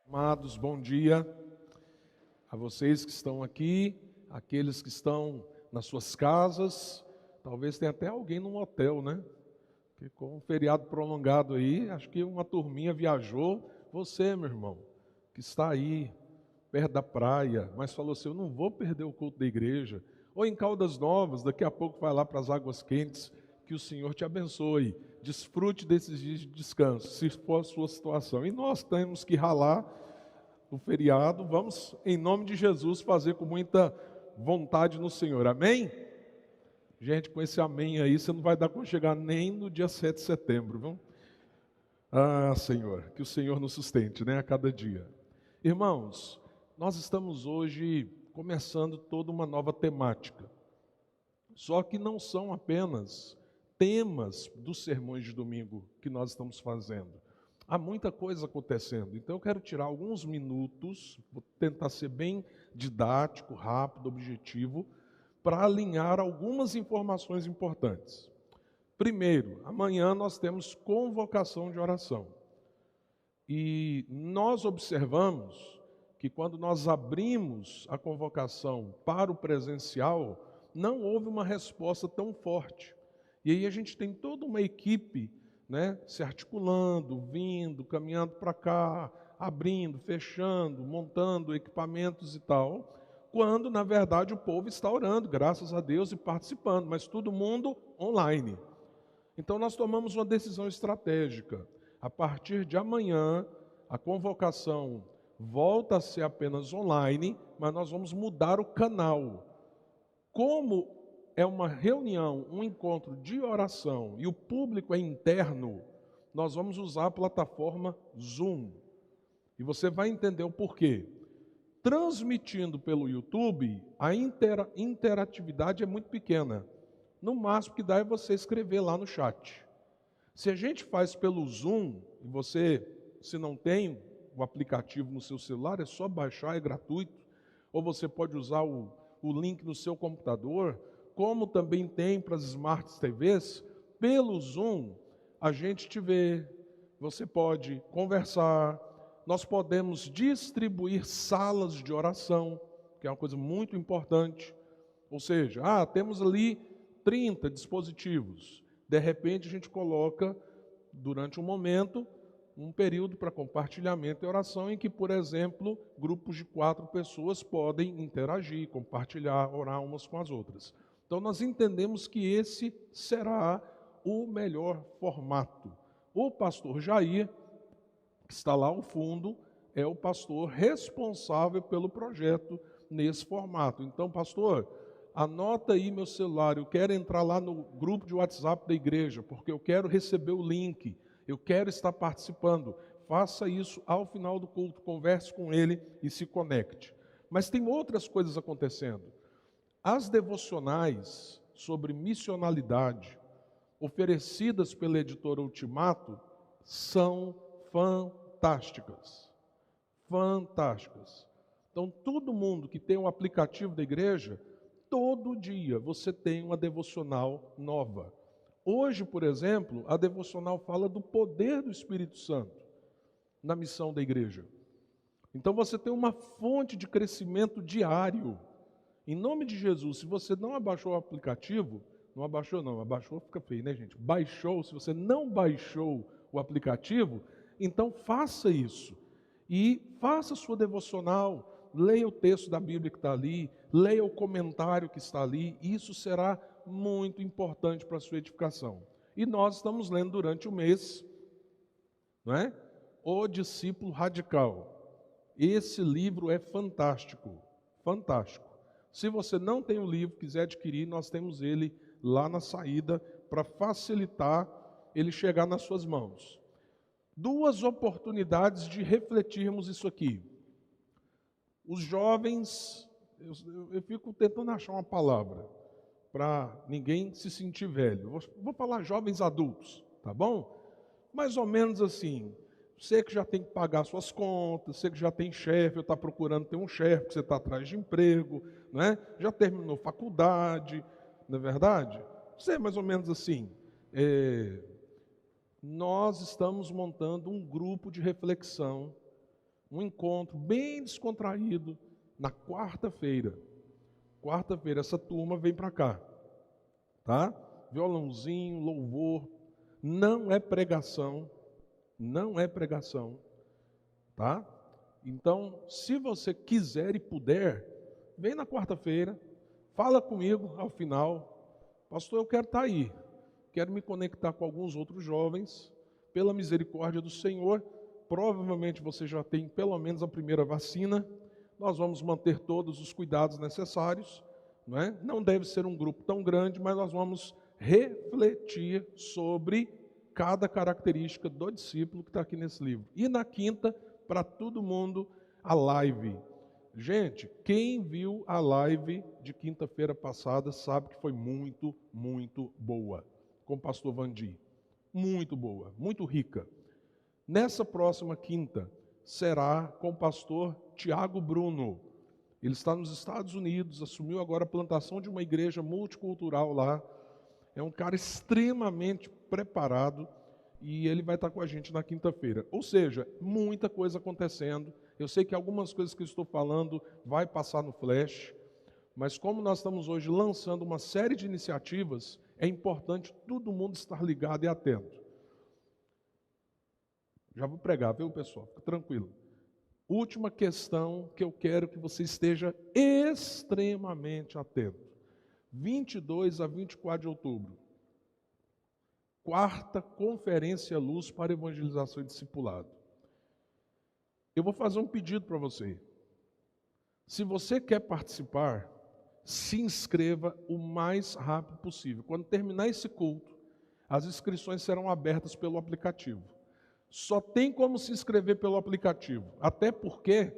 Amados, bom dia a vocês que estão aqui, aqueles que estão nas suas casas, talvez tenha até alguém num hotel, né? Que com um feriado prolongado aí, acho que uma turminha viajou. Você, meu irmão, que está aí, perto da praia, mas falou assim, eu não vou perder o culto da igreja. Ou em Caldas Novas, daqui a pouco vai lá para as águas quentes, que o Senhor te abençoe. Desfrute desses dias de descanso, se for a sua situação. E nós temos que ralar o feriado, vamos, em nome de Jesus, fazer com muita vontade no Senhor. Amém? Gente, com esse amém aí, você não vai dar para chegar nem no dia 7 de setembro, viu? Ah, Senhor, que o Senhor nos sustente, né, a cada dia. Irmãos, nós estamos hoje começando toda uma nova temática. Só que não são apenas temas dos sermões de domingo que nós estamos fazendo. Há muita coisa acontecendo, então eu quero tirar alguns minutos, vou tentar ser bem didático, rápido, objetivo, para alinhar algumas informações importantes. Primeiro, amanhã nós temos convocação de oração. E nós observamos que quando nós abrimos a convocação para o presencial, não houve uma resposta tão forte. E aí a gente tem toda uma equipe, né, se articulando, vindo, caminhando para cá, abrindo, fechando, montando equipamentos e tal, quando na verdade o povo está orando, graças a Deus, e participando, mas todo mundo online. Então nós tomamos uma decisão estratégica. A partir de amanhã, a convocação volta a ser apenas online, mas nós vamos mudar o canal. Como é uma reunião, um encontro de oração e o público é interno, nós vamos usar a plataforma Zoom. E você vai entender o porquê. Transmitindo pelo YouTube, a interatividade é muito pequena. No máximo que dá é você escrever lá no chat. Se a gente faz pelo Zoom, e você, se não tem o aplicativo no seu celular, é só baixar, é gratuito, ou você pode usar o link no seu computador, como também tem para as Smart TVs, pelo Zoom, a gente te vê, você pode conversar, nós podemos distribuir salas de oração, que é uma coisa muito importante, ou seja, temos ali 30 dispositivos, de repente a gente coloca, durante um momento, um período para compartilhamento e oração, em que, por exemplo, grupos de 4 pessoas podem interagir, compartilhar, orar umas com as outras. Então nós entendemos que esse será o melhor formato. O pastor Jair, que está lá ao fundo, é o pastor responsável pelo projeto nesse formato. Então, pastor, anota aí meu celular, eu quero entrar lá no grupo de WhatsApp da igreja, porque eu quero receber o link, eu quero estar participando. Faça isso ao final do culto, converse com ele e se conecte. Mas tem outras coisas acontecendo. As devocionais sobre missionalidade, oferecidas pela editora Ultimato, são fantásticas. Fantásticas. Então, todo mundo que tem um aplicativo da igreja, todo dia você tem uma devocional nova. Hoje, por exemplo, a devocional fala do poder do Espírito Santo na missão da igreja. Então você tem uma fonte de crescimento diário. Em nome de Jesus, se você não abaixou o aplicativo, não abaixou não, abaixou fica feio, né, gente? Baixou, se você não baixou o aplicativo, então faça isso. E faça a sua devocional, leia o texto da Bíblia que está ali, leia o comentário que está ali, isso será muito importante para a sua edificação. E nós estamos lendo durante o mês, não é? O Discípulo Radical. Esse livro é fantástico, fantástico. Se você não tem o livro, quiser adquirir, nós temos ele lá na saída para facilitar ele chegar nas suas mãos. 2 oportunidades de refletirmos isso aqui. Os jovens, eu fico tentando achar uma palavra para ninguém se sentir velho. Vou falar jovens adultos, tá bom? Mais ou menos assim. Você que já tem que pagar suas contas, você que já tem chefe, ou está procurando ter um chefe, porque você está atrás de emprego, não é? Já terminou faculdade, não é verdade? Você é mais ou menos assim. Nós estamos montando um grupo de reflexão um encontro bem descontraído na quarta-feira. Quarta-feira essa turma vem para cá, tá? Violãozinho, louvor, não é pregação, tá? Então, se você quiser e puder, vem na quarta-feira, fala comigo ao final, pastor, eu quero estar aí, quero me conectar com alguns outros jovens, pela misericórdia do Senhor, provavelmente você já tem pelo menos a primeira vacina, nós vamos manter todos os cuidados necessários, não é? Não deve ser um grupo tão grande, mas nós vamos refletir sobre cada característica do discípulo que está aqui nesse livro. E na quinta, para todo mundo, a live. Gente, quem viu a live de quinta-feira passada sabe que foi muito, muito boa, com o pastor Vandi. Muito boa, muito rica. Nessa próxima quinta, será com o pastor Tiago Bruno. Ele está nos Estados Unidos, assumiu agora a plantação de uma igreja multicultural lá. É um cara extremamente preparado e ele vai estar com a gente na quinta-feira. Ou seja, muita coisa acontecendo. Eu sei que algumas coisas que eu estou falando vai passar no flash, mas como nós estamos hoje lançando uma série de iniciativas, é importante todo mundo estar ligado e atento. Já vou pregar, viu, pessoal? Fica tranquilo. Última questão que eu quero que você esteja extremamente atento. 22 a 24 de outubro. Quarta Conferência Luz para Evangelização e Discipulado. Eu vou fazer um pedido para você. Se você quer participar, se inscreva o mais rápido possível. Quando terminar esse culto, as inscrições serão abertas pelo aplicativo. Só tem como se inscrever pelo aplicativo, até porque,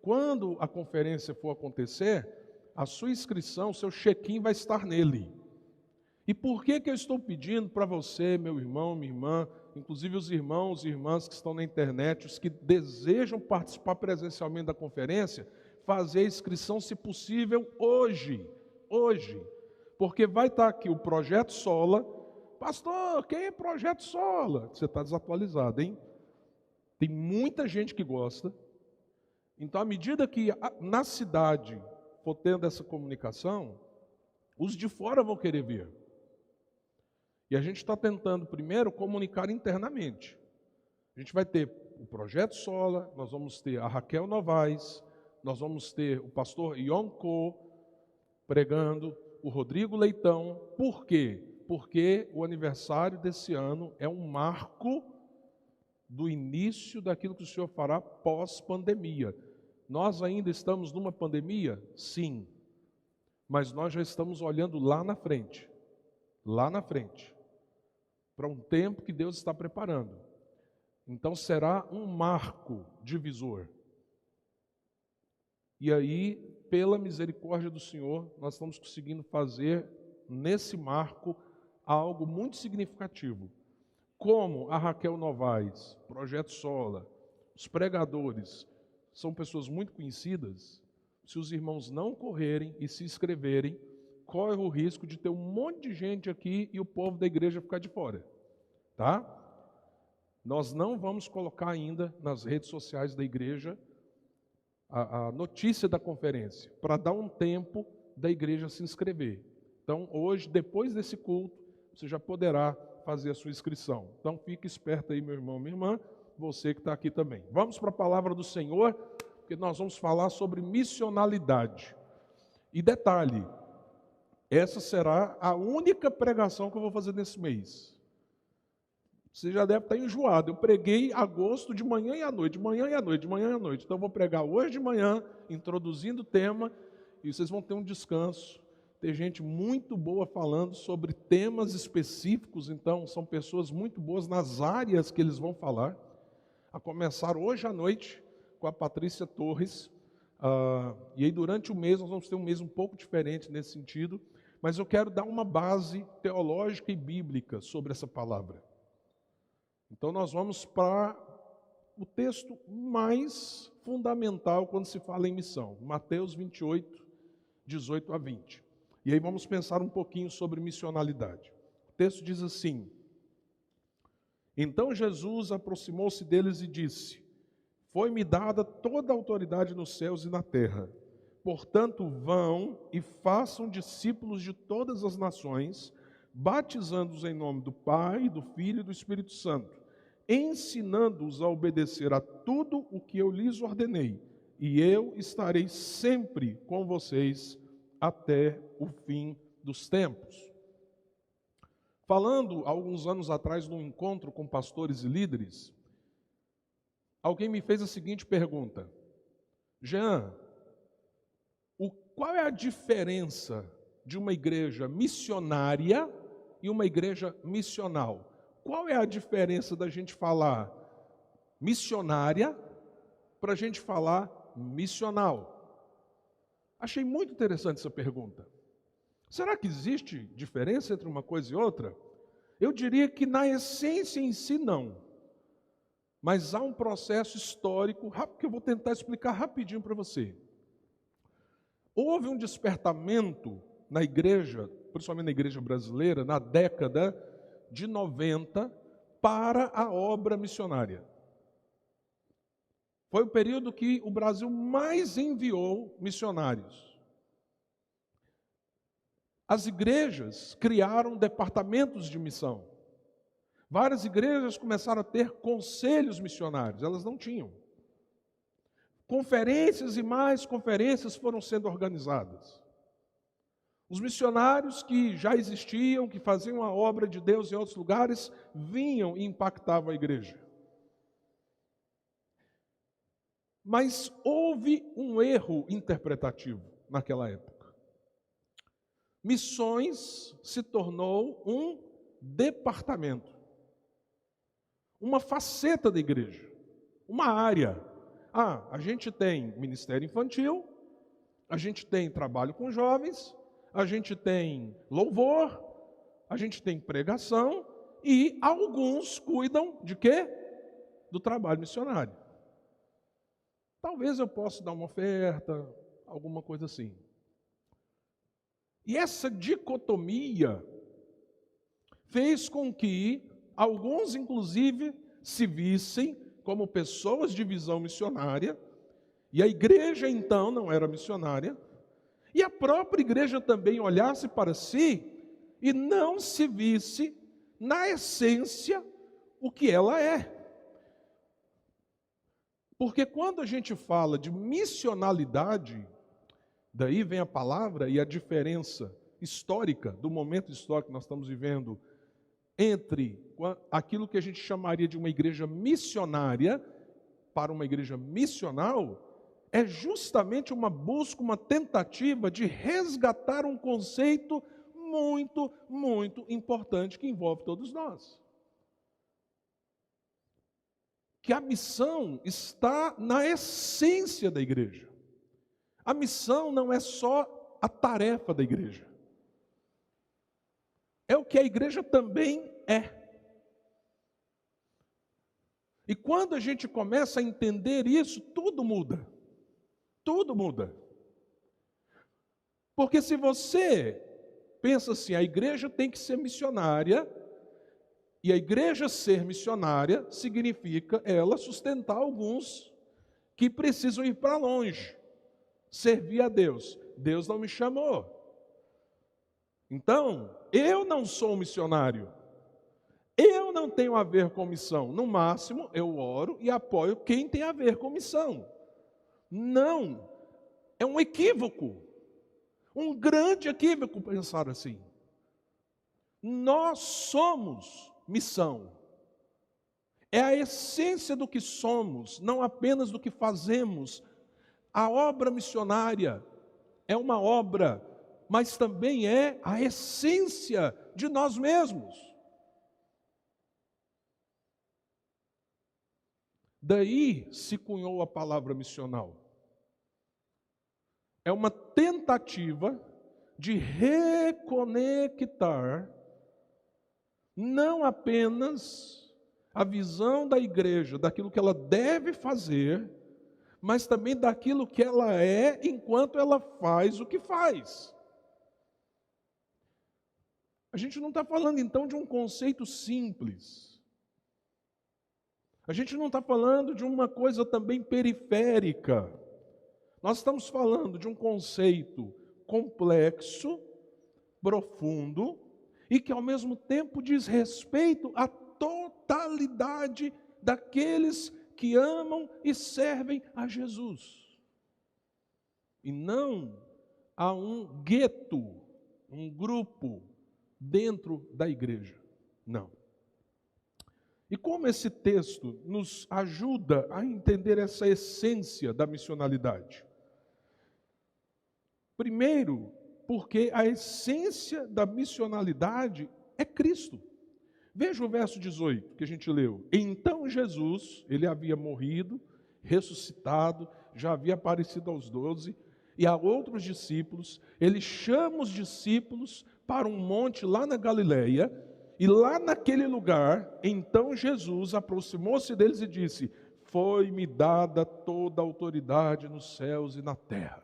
quando a conferência for acontecer, a sua inscrição, seu check-in vai estar nele. E por que eu estou pedindo para você, meu irmão, minha irmã, inclusive os irmãos e irmãs que estão na internet, os que desejam participar presencialmente da conferência, fazer a inscrição, se possível, hoje, porque vai estar aqui o Projeto Sola. Pastor, quem é Projeto Sola? Você está desatualizado, hein? Tem muita gente que gosta. Então, à medida que na cidade for tendo essa comunicação, os de fora vão querer ver. E a gente está tentando primeiro comunicar internamente. A gente vai ter o Projeto Sola, nós vamos ter a Raquel Novaes, nós vamos ter o pastor Yonko pregando, o Rodrigo Leitão. Por quê? Porque o aniversário desse ano é um marco do início daquilo que o Senhor fará pós-pandemia. Nós ainda estamos numa pandemia? Sim. Mas nós já estamos olhando lá na frente, para um tempo que Deus está preparando. Então será um marco divisor. E aí, pela misericórdia do Senhor, nós estamos conseguindo fazer nesse marco algo muito significativo. Como a Raquel Novaes, Projeto Sola, os pregadores, são pessoas muito conhecidas, se os irmãos não correrem e se inscreverem, corre o risco de ter um monte de gente aqui e o povo da igreja ficar de fora, tá? Nós não vamos colocar ainda nas redes sociais da igreja a notícia da conferência, para dar um tempo da igreja se inscrever. Então, hoje, depois desse culto, você já poderá fazer a sua inscrição. Então, fique esperto aí, meu irmão, minha irmã, você que está aqui também. Vamos para a palavra do Senhor, porque nós vamos falar sobre missionalidade. E detalhe, essa será a única pregação que eu vou fazer nesse mês. Você já deve estar enjoado. Eu preguei agosto de manhã e à noite, de manhã e à noite, de manhã e à noite. Então eu vou pregar hoje de manhã, introduzindo o tema, e vocês vão ter um descanso. Tem gente muito boa falando sobre temas específicos, então são pessoas muito boas nas áreas que eles vão falar. A começar hoje à noite com a Patrícia Torres. E aí durante o mês nós vamos ter um mês um pouco diferente nesse sentido, mas eu quero dar uma base teológica e bíblica sobre essa palavra. Então nós vamos para o texto mais fundamental quando se fala em missão, Mateus 28, 18 a 20. E aí vamos pensar um pouquinho sobre missionalidade. O texto diz assim: Então Jesus aproximou-se deles e disse: foi-me dada toda a autoridade nos céus e na terra. Portanto, vão e façam discípulos de todas as nações, batizando-os em nome do Pai, do Filho e do Espírito Santo, ensinando-os a obedecer a tudo o que eu lhes ordenei, e eu estarei sempre com vocês até o fim dos tempos. Falando alguns anos atrás num encontro com pastores e líderes, alguém me fez a seguinte pergunta: Jean, qual é a diferença de uma igreja missionária e uma igreja missional? Qual é a diferença da gente falar missionária para a gente falar missional? Achei muito interessante essa pergunta. Será que existe diferença entre uma coisa e outra? Eu diria que na essência em si não. Mas há um processo histórico, que eu vou tentar explicar rapidinho para você. Houve um despertamento na igreja, principalmente na igreja brasileira, na década de 90, para a obra missionária. Foi o período que o Brasil mais enviou missionários. As igrejas criaram departamentos de missão. Várias igrejas começaram a ter conselhos missionários, elas não tinham. Conferências e mais conferências foram sendo organizadas. Os missionários que já existiam, que faziam a obra de Deus em outros lugares, vinham e impactavam a igreja. Mas houve um erro interpretativo naquela época. Missões se tornou um departamento, uma faceta da igreja, uma área. A gente tem ministério infantil, a gente tem trabalho com jovens, a gente tem louvor, a gente tem pregação e alguns cuidam de quê? Do trabalho missionário. Talvez eu possa dar uma oferta, alguma coisa assim. E essa dicotomia fez com que alguns, inclusive, se vissem como pessoas de visão missionária, e a igreja então não era missionária, e a própria igreja também olhasse para si e não se visse na essência o que ela é. Porque quando a gente fala de missionalidade, daí vem a palavra e a diferença histórica, do momento histórico que nós estamos vivendo, entre aquilo que a gente chamaria de uma igreja missionária para uma igreja missional, é justamente uma busca, uma tentativa de resgatar um conceito muito, muito importante que envolve todos nós. Que a missão está na essência da igreja. A missão não é só a tarefa da igreja. É o que a igreja também é. E quando a gente começa a entender isso, tudo muda. Tudo muda. Porque se você pensa assim, a igreja tem que ser missionária, e a igreja ser missionária significa ela sustentar alguns que precisam ir para longe, servir a Deus. Deus não me chamou. Então, eu não sou um missionário. Eu não tenho a ver com missão. No máximo, eu oro e apoio quem tem a ver com missão. Não. É um equívoco. Um grande equívoco pensar assim. Nós somos missão. É a essência do que somos, não apenas do que fazemos. A obra missionária é uma obra, mas também é a essência de nós mesmos. Daí se cunhou a palavra missional. É uma tentativa de reconectar não apenas a visão da igreja, daquilo que ela deve fazer, mas também daquilo que ela é enquanto ela faz o que faz. A gente não está falando então de um conceito simples. A gente não está falando de uma coisa também periférica. Nós estamos falando de um conceito complexo, profundo, e que ao mesmo tempo diz respeito à totalidade daqueles que amam e servem a Jesus. E não a um gueto, um grupo dentro da igreja. Não. E como esse texto nos ajuda a entender essa essência da missionalidade? Primeiro, porque a essência da missionalidade é Cristo. Veja o verso 18 que a gente leu. Então Jesus, ele havia morrido, ressuscitado, já havia aparecido aos 12 e a outros discípulos. Ele chama os discípulos para um monte lá na Galileia, e lá naquele lugar, então Jesus aproximou-se deles e disse: foi-me dada toda a autoridade nos céus e na terra.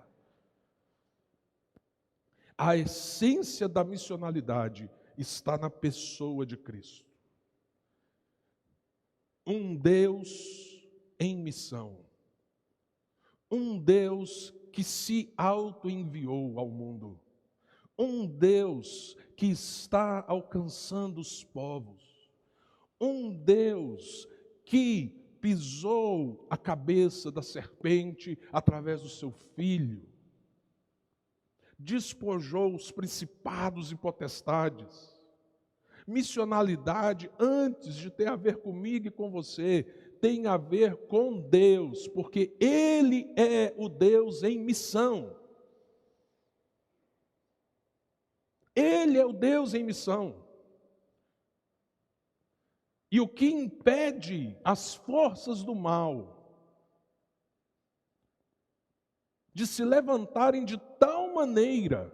A essência da missionalidade está na pessoa de Cristo. Um Deus em missão. Um Deus que se auto-enviou ao mundo. Um Deus que está alcançando os povos. Um Deus que pisou a cabeça da serpente através do seu Filho. Despojou os principados e potestades. Missionalidade, antes de ter a ver comigo e com você, tem a ver com Deus, porque Ele é o Deus em missão. Ele é o Deus em missão. E o que impede as forças do mal de se levantarem de tal maneira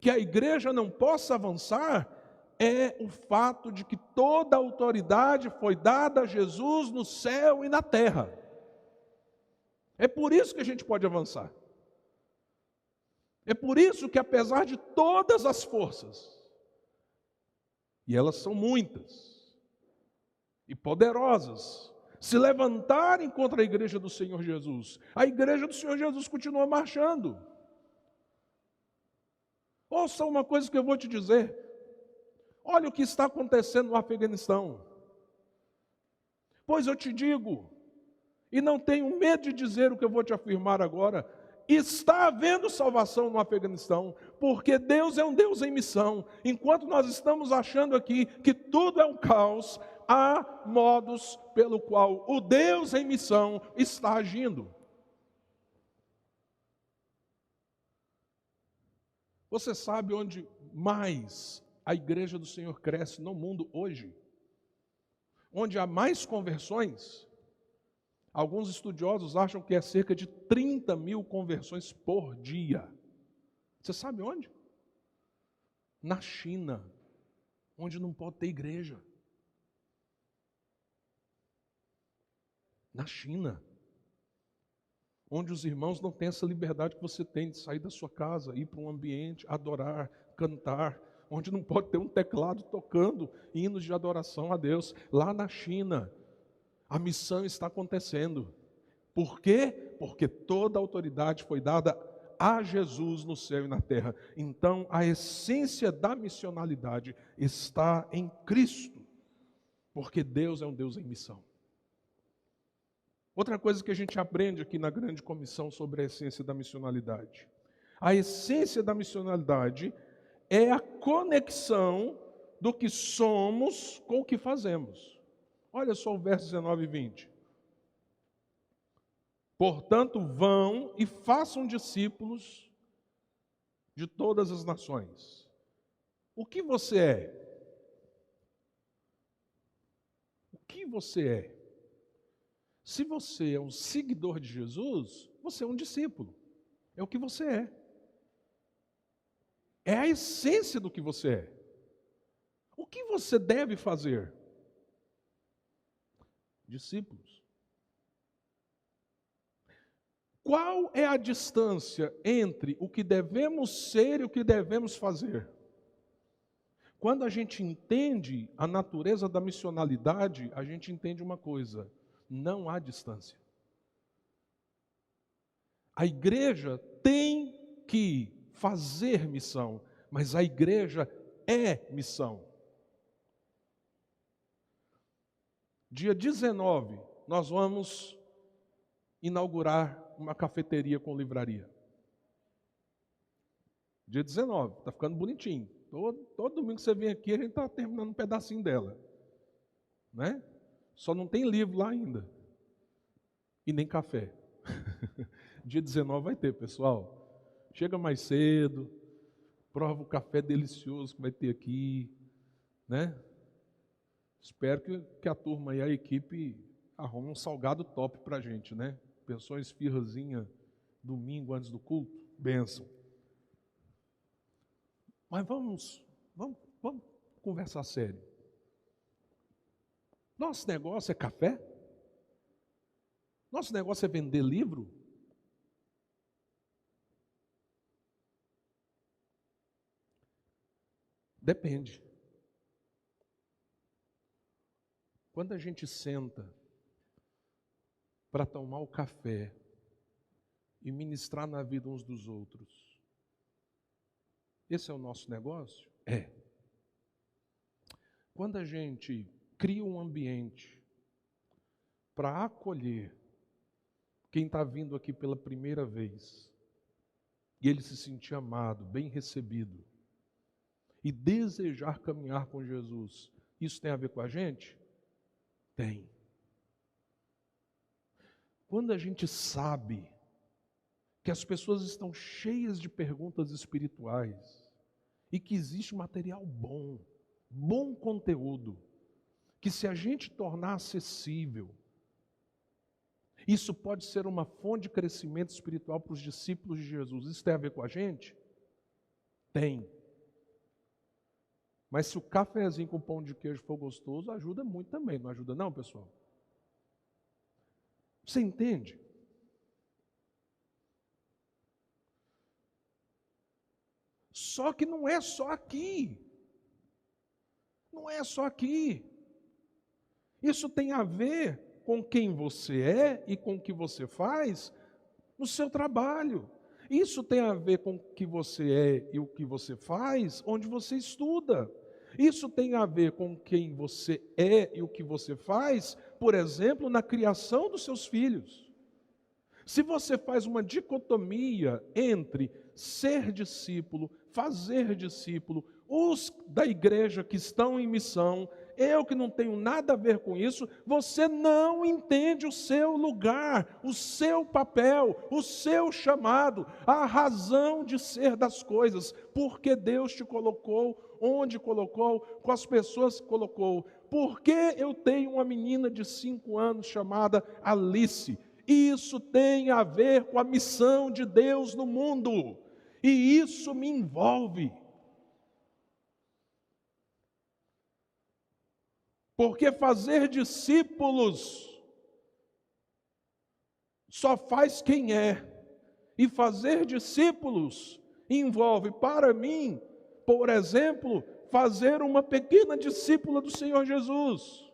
que a igreja não possa avançar é o fato de que toda a autoridade foi dada a Jesus no céu e na terra. É por isso que a gente pode avançar. É por isso que, apesar de todas as forças, e elas são muitas e poderosas, se levantarem contra a igreja do Senhor Jesus, a igreja do Senhor Jesus continua marchando. Ouça uma coisa que eu vou te dizer. Olha o que está acontecendo no Afeganistão. Pois eu te digo, e não tenho medo de dizer o que eu vou te afirmar agora, está havendo salvação no Afeganistão, porque Deus é um Deus em missão. Enquanto nós estamos achando aqui que tudo é um caos, há modos pelo qual o Deus em missão está agindo. Você sabe onde mais a igreja do Senhor cresce no mundo hoje? Onde há mais conversões? Alguns estudiosos acham que é cerca de 30 mil conversões por dia. Você sabe onde? Na China, onde não pode ter igreja. Na China, onde os irmãos não têm essa liberdade que você tem de sair da sua casa, ir para um ambiente, adorar, cantar, onde não pode ter um teclado tocando hinos de adoração a Deus. Lá na China, a missão está acontecendo. Por quê? Porque toda a autoridade foi dada a Jesus no céu e na terra. Então, a essência da missionalidade está em Cristo, porque Deus é um Deus em missão. Outra coisa que a gente aprende aqui na grande comissão sobre a essência da missionalidade. A essência da missionalidade é a conexão do que somos com o que fazemos. Olha só o verso 19 e 20. Portanto, vão e façam discípulos de todas as nações. O que você é? O que você é? Se você é um seguidor de Jesus, você é um discípulo. É o que você é. É a essência do que você é. O que você deve fazer? Discípulos. Qual é a distância entre o que devemos ser e o que devemos fazer? Quando a gente entende a natureza da missionalidade, a gente entende uma coisa. Não há distância. A igreja tem que fazer missão, mas a igreja é missão. Dia 19, nós vamos inaugurar uma cafeteria com livraria. Dia 19, está ficando bonitinho. Todo domingo que você vem aqui, a gente está terminando um pedacinho dela. Né? Só não tem livro lá ainda. E nem café. Dia 19 vai ter, pessoal. Chega mais cedo, prova o café delicioso que vai ter aqui. Né? Espero que a turma e a equipe arrume um salgado top para a gente, né? Pensou em esfirrazinha domingo antes do culto? Bênção. Mas vamos conversar sério. Nosso negócio é café? Nosso negócio é vender livro? Depende. Quando a gente senta para tomar o café e ministrar na vida uns dos outros, esse é o nosso negócio? É. Quando a gente cria um ambiente para acolher quem está vindo aqui pela primeira vez, e ele se sentir amado, bem recebido, e desejar caminhar com Jesus, isso tem a ver com a gente? Tem. Quando a gente sabe que as pessoas estão cheias de perguntas espirituais e que existe material bom conteúdo, que se a gente tornar acessível, isso pode ser uma fonte de crescimento espiritual para os discípulos de Jesus. Isso tem a ver com a gente? Tem. Mas se o cafezinho com pão de queijo for gostoso, ajuda muito também. Não ajuda não, pessoal? Você entende? Só que não é só aqui. Não é só aqui. Isso tem a ver com quem você é e com o que você faz no seu trabalho. Isso tem a ver com o que você é e o que você faz onde você estuda. Isso tem a ver com quem você é e o que você faz, por exemplo, na criação dos seus filhos. Se você faz uma dicotomia entre ser discípulo, fazer discípulo, os da igreja que estão em missão, eu que não tenho nada a ver com isso, você não entende o seu lugar, o seu papel, o seu chamado, a razão de ser das coisas, porque Deus te colocou onde colocou, com as pessoas que colocou. Porque eu tenho uma menina de 5 anos chamada Alice. Isso tem a ver com a missão de Deus no mundo. E isso me envolve. Porque fazer discípulos só faz quem é. E fazer discípulos envolve, para mim, por exemplo, fazer uma pequena discípula do Senhor Jesus.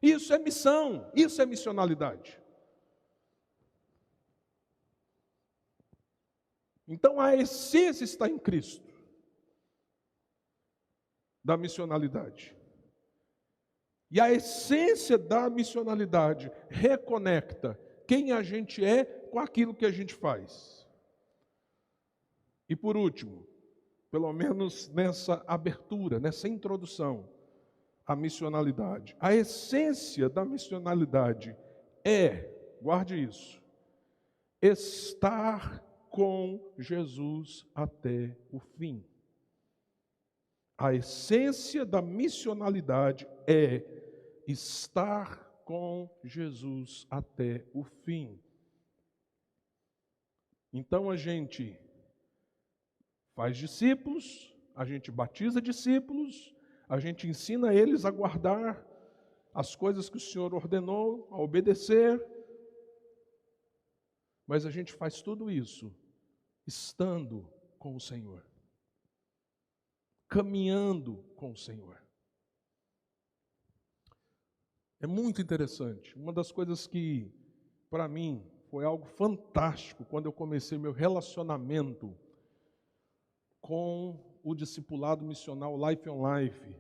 Isso é missão, isso é missionalidade. Então a essência está em Cristo, da missionalidade. E a essência da missionalidade reconecta quem a gente é com aquilo que a gente faz. E por último, pelo menos nessa abertura, nessa introdução à missionalidade, a essência da missionalidade é, guarde isso, estar com Jesus até o fim. A essência da missionalidade é estar com Jesus até o fim. Então a gente faz discípulos, a gente batiza discípulos, a gente ensina eles a guardar as coisas que o Senhor ordenou, a obedecer, mas a gente faz tudo isso estando com o Senhor, caminhando com o Senhor. É muito interessante. Uma das coisas que, para mim, foi algo fantástico quando eu comecei meu relacionamento com o discipulado missional Life on Life,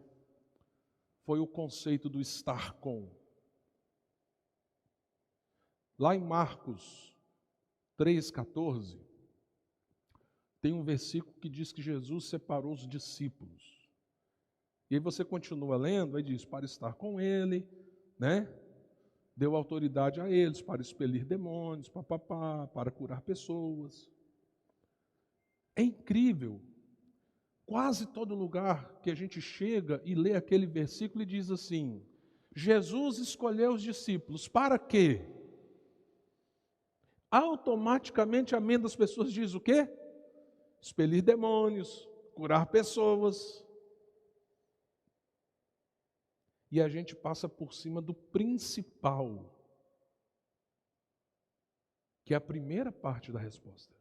foi o conceito do estar com. Lá em Marcos 3,14, tem um versículo que diz que Jesus separou os discípulos. E aí você continua lendo, aí diz, para estar com ele, né? Deu autoridade a eles para expelir demônios, para curar pessoas. É incrível. Quase todo lugar que a gente chega e lê aquele versículo e diz assim, Jesus escolheu os discípulos, para quê? Automaticamente a mente das pessoas diz o quê? Expelir demônios, curar pessoas. E a gente passa por cima do principal, que é a primeira parte da resposta.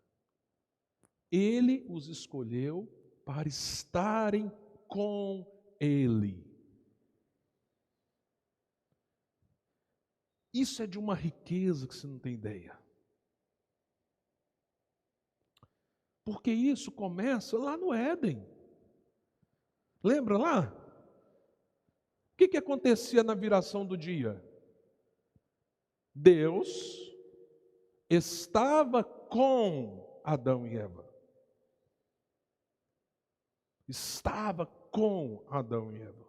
Ele os escolheu para estarem com Ele. Isso é de uma riqueza que você não tem ideia. Porque isso começa lá no Éden. Lembra lá? O que acontecia na viração do dia? Deus estava com Adão e Eva. Estava com Adão e Eva.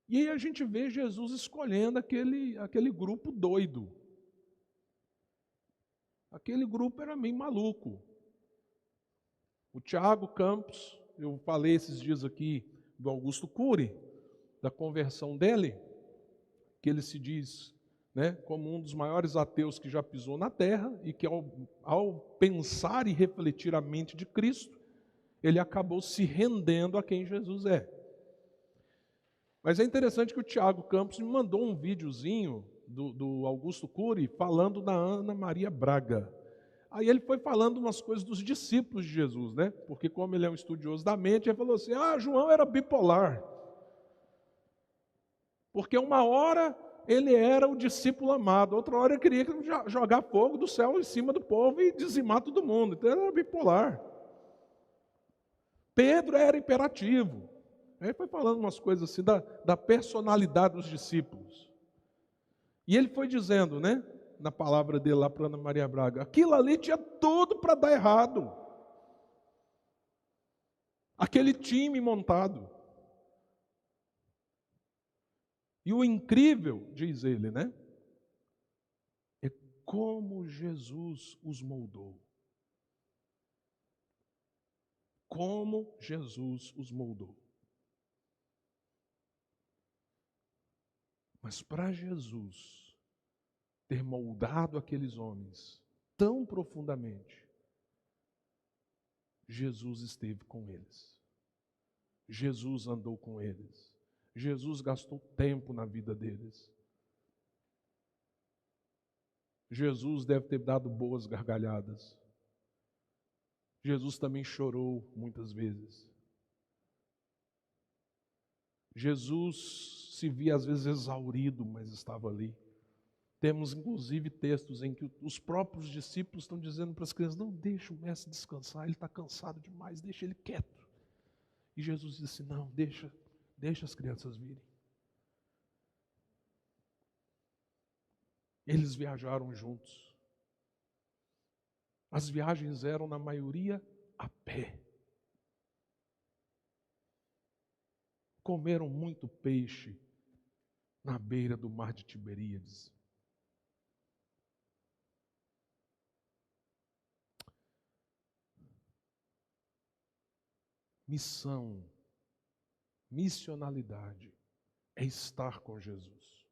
E aí a gente vê Jesus escolhendo aquele grupo doido. Aquele grupo era meio maluco. O Tiago Campos, eu falei esses dias aqui do Augusto Cury, da conversão dele, que ele se diz, né, como um dos maiores ateus que já pisou na terra, e que ao pensar e refletir a mente de Cristo, ele acabou se rendendo a quem Jesus é. Mas é interessante que o Tiago Campos me mandou um videozinho do Augusto Cury falando da Ana Maria Braga. Aí ele foi falando umas coisas dos discípulos de Jesus, né? Porque como ele é um estudioso da mente, ele falou assim, João era bipolar. Porque uma hora ele era o discípulo amado, outra hora ele queria jogar fogo do céu em cima do povo e dizimar todo mundo. Então ele era bipolar. Pedro era imperativo. Aí foi falando umas coisas assim da personalidade dos discípulos. E ele foi dizendo, né, na palavra dele lá para Ana Maria Braga, aquilo ali tinha tudo para dar errado. Aquele time montado. E o incrível, diz ele, né, é como Jesus os moldou. Como Jesus os moldou. Mas para Jesus ter moldado aqueles homens tão profundamente, Jesus esteve com eles. Jesus andou com eles. Jesus gastou tempo na vida deles. Jesus deve ter dado boas gargalhadas. Jesus também chorou muitas vezes. Jesus se via às vezes exaurido, mas estava ali. Temos inclusive textos em que os próprios discípulos estão dizendo para as crianças, não deixa o mestre descansar, ele está cansado demais, deixa ele quieto. E Jesus disse, não, deixa as crianças virem. Eles viajaram juntos. As viagens eram, na maioria, a pé. Comeram muito peixe na beira do mar de Tiberíades. Missão, missionalidade, é estar com Jesus.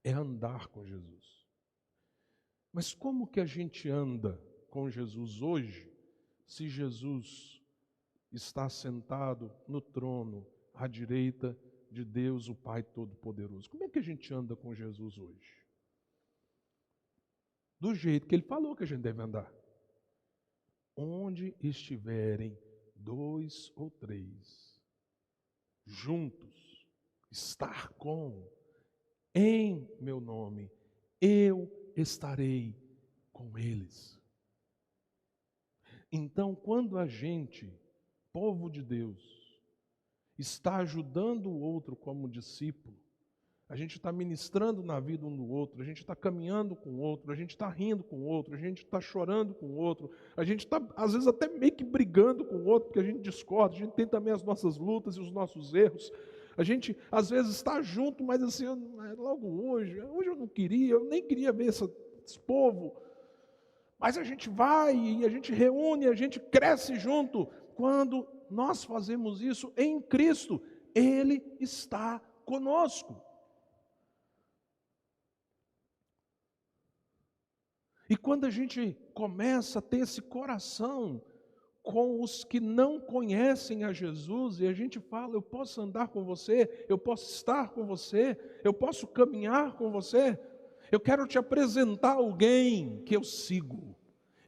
É andar com Jesus. Mas como que a gente anda com Jesus hoje, se Jesus está sentado no trono à direita de Deus, o Pai Todo-Poderoso? Como é que a gente anda com Jesus hoje? Do jeito que Ele falou que a gente deve andar. Onde estiverem 2 ou 3 juntos, estar com, em meu nome, eu estarei com eles. Então, quando a gente, povo de Deus, está ajudando o outro como discípulo, a gente está ministrando na vida um do outro, a gente está caminhando com o outro, a gente está rindo com o outro, a gente está chorando com o outro, a gente está, às vezes, até meio que brigando com o outro, porque a gente discorda, a gente tem também as nossas lutas e os nossos erros. A gente, às vezes, está junto, mas assim, logo hoje eu não queria, eu nem queria ver esse povo. Mas a gente vai e a gente reúne, a gente cresce junto. Quando nós fazemos isso em Cristo, Ele está conosco. E quando a gente começa a ter esse coração com os que não conhecem a Jesus, e a gente fala, eu posso andar com você, eu posso estar com você, eu posso caminhar com você, eu quero te apresentar alguém que eu sigo,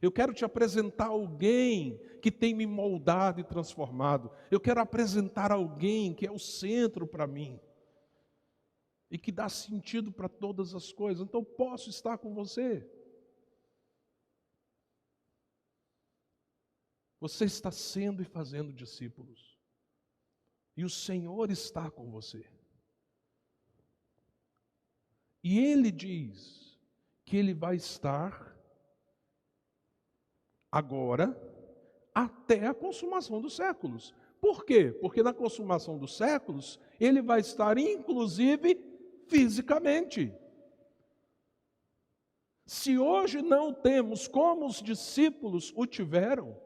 eu quero te apresentar alguém que tem me moldado e transformado, eu quero apresentar alguém que é o centro para mim, e que dá sentido para todas as coisas, então eu posso estar com você. Você está sendo e fazendo discípulos. E o Senhor está com você. E Ele diz que Ele vai estar agora até a consumação dos séculos. Por quê? Porque na consumação dos séculos, Ele vai estar inclusive fisicamente. Se hoje não temos como os discípulos o tiveram,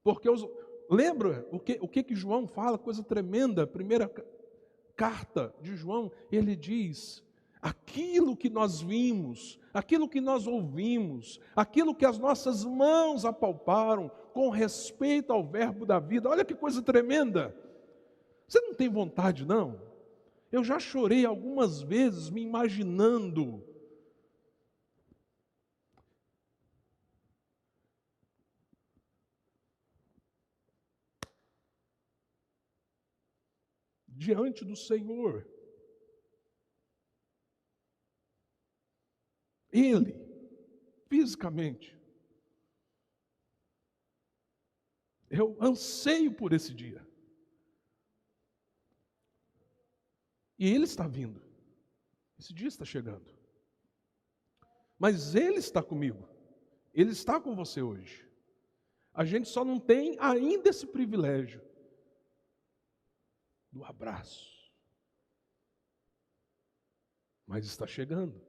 porque lembra o que João fala, coisa tremenda, primeira carta de João, ele diz, aquilo que nós vimos, aquilo que nós ouvimos, aquilo que as nossas mãos apalparam, com respeito ao verbo da vida, olha que coisa tremenda, você não tem vontade não? Eu já chorei algumas vezes me imaginando, diante do Senhor, Ele, fisicamente. Eu anseio por esse dia. E Ele está vindo. Esse dia está chegando. Mas Ele está comigo. Ele está com você hoje. A gente só não tem ainda esse privilégio do abraço. Mas está chegando.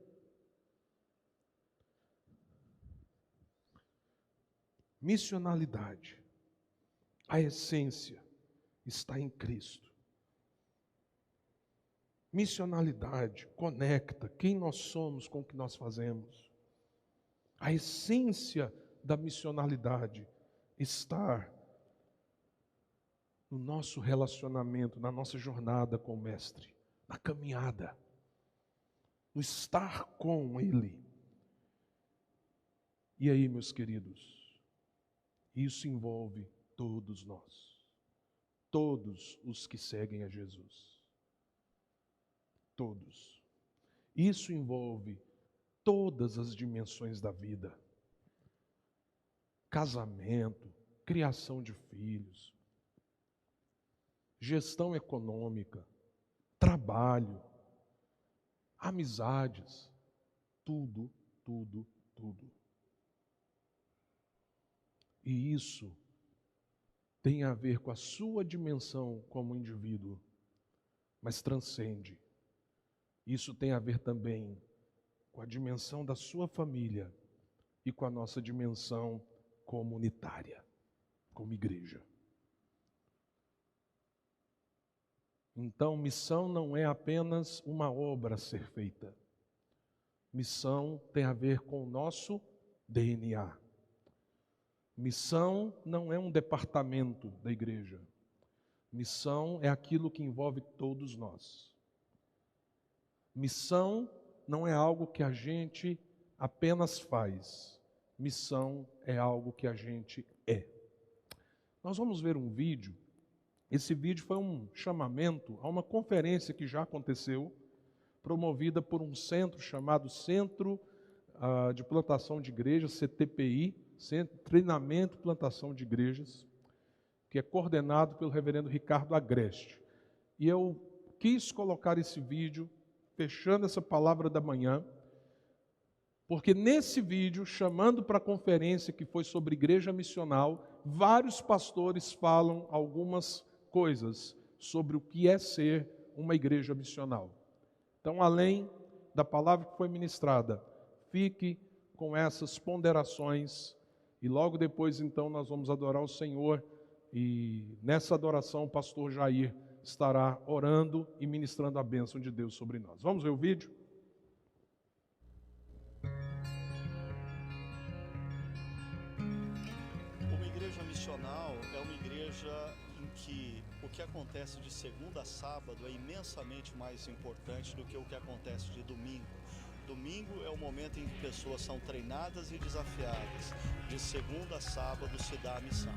Missionalidade. A essência está em Cristo. Missionalidade conecta quem nós somos com o que nós fazemos. A essência da missionalidade está no nosso relacionamento, na nossa jornada com o Mestre, na caminhada, no estar com Ele. E aí, meus queridos, isso envolve todos nós, todos os que seguem a Jesus. Todos. Isso envolve todas as dimensões da vida. Casamento, criação de filhos, gestão econômica, trabalho, amizades, tudo, tudo, tudo. E isso tem a ver com a sua dimensão como indivíduo, mas transcende. Isso tem a ver também com a dimensão da sua família e com a nossa dimensão comunitária, como igreja. Então, missão não é apenas uma obra a ser feita. Missão tem a ver com o nosso DNA. Missão não é um departamento da igreja. Missão é aquilo que envolve todos nós. Missão não é algo que a gente apenas faz. Missão é algo que a gente é. Nós vamos ver um vídeo Esse vídeo foi um chamamento a uma conferência que já aconteceu, promovida por um centro chamado Centro de Plantação de Igrejas, CTPI, Centro de Treinamento e Plantação de Igrejas, que é coordenado pelo reverendo Ricardo Agreste. E eu quis colocar esse vídeo, fechando essa palavra da manhã, porque nesse vídeo, chamando para a conferência que foi sobre igreja missional, vários pastores falam algumas coisas sobre o que é ser uma igreja missional. Então, além da palavra que foi ministrada, fique com essas ponderações e logo depois, então, nós vamos adorar o Senhor e nessa adoração o pastor Jair estará orando e ministrando a bênção de Deus sobre nós. Vamos ver o vídeo? Uma igreja missional é uma igreja em que o que acontece de segunda a sábado é imensamente mais importante do que o que acontece de domingo. Domingo é o momento em que pessoas são treinadas e desafiadas. De segunda a sábado se dá a missão.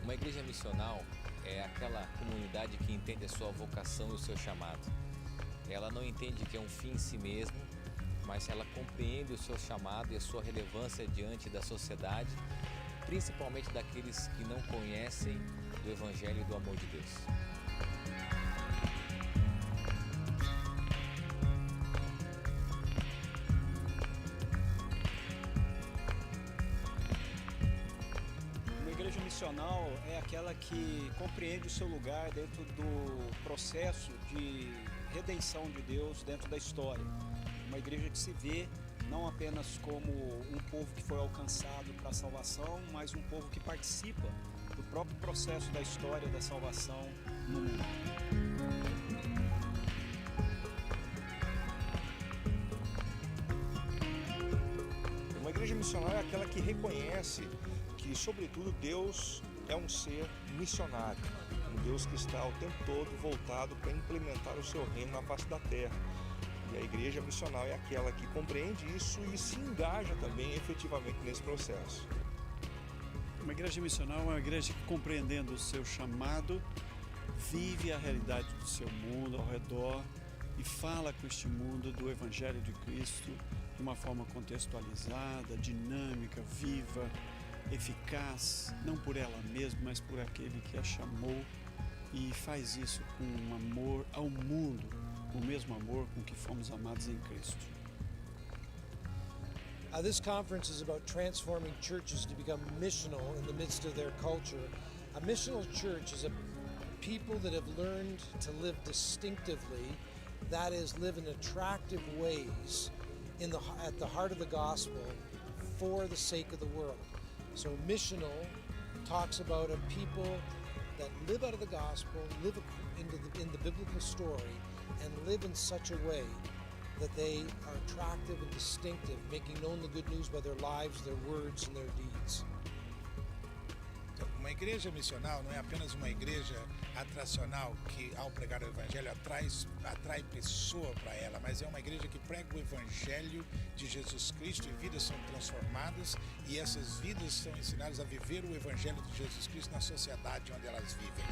Uma igreja missional é aquela comunidade que entende a sua vocação e o seu chamado. Ela não entende que é um fim em si mesmo, mas ela compreende o seu chamado e a sua relevância diante da sociedade, principalmente daqueles que não conhecem do Evangelho e do amor de Deus. Uma igreja missional é aquela que compreende o seu lugar dentro do processo de redenção de Deus dentro da história. Uma igreja que se vê não apenas como um povo que foi alcançado para a salvação, mas um povo que participa do próprio processo da história da salvação no mundo. Uma igreja missionária é aquela que reconhece que, sobretudo, Deus é um ser missionário, um Deus que está o tempo todo voltado para implementar o seu reino na face da terra. E a igreja missional é aquela que compreende isso e se engaja também efetivamente nesse processo. Uma igreja missional é uma igreja que, compreendendo o seu chamado, vive a realidade do seu mundo ao redor e fala com este mundo do Evangelho de Cristo de uma forma contextualizada, dinâmica, viva, eficaz, não por ela mesma, mas por aquele que a chamou, e faz isso com um amor ao mundo, o mesmo amor com que fomos amados em Cristo. This conference is about transforming churches to become missional in the midst of their culture. A missional church is a people that have learned to live distinctively, that is, live in attractive ways at the heart of the gospel for the sake of the world. So missional talks about a people that live out of the gospel, live in the biblical story, and live in such a way that they are attractive and distinctive, making known the good news by their lives, their words, and their deeds. Então, uma igreja missional não é apenas uma igreja atracional que, ao pregar o evangelho, atrai pessoa para ela, mas é uma igreja que prega o evangelho de Jesus Cristo e vidas são transformadas e essas vidas são ensinadas a viver o evangelho de Jesus Cristo na sociedade onde elas vivem.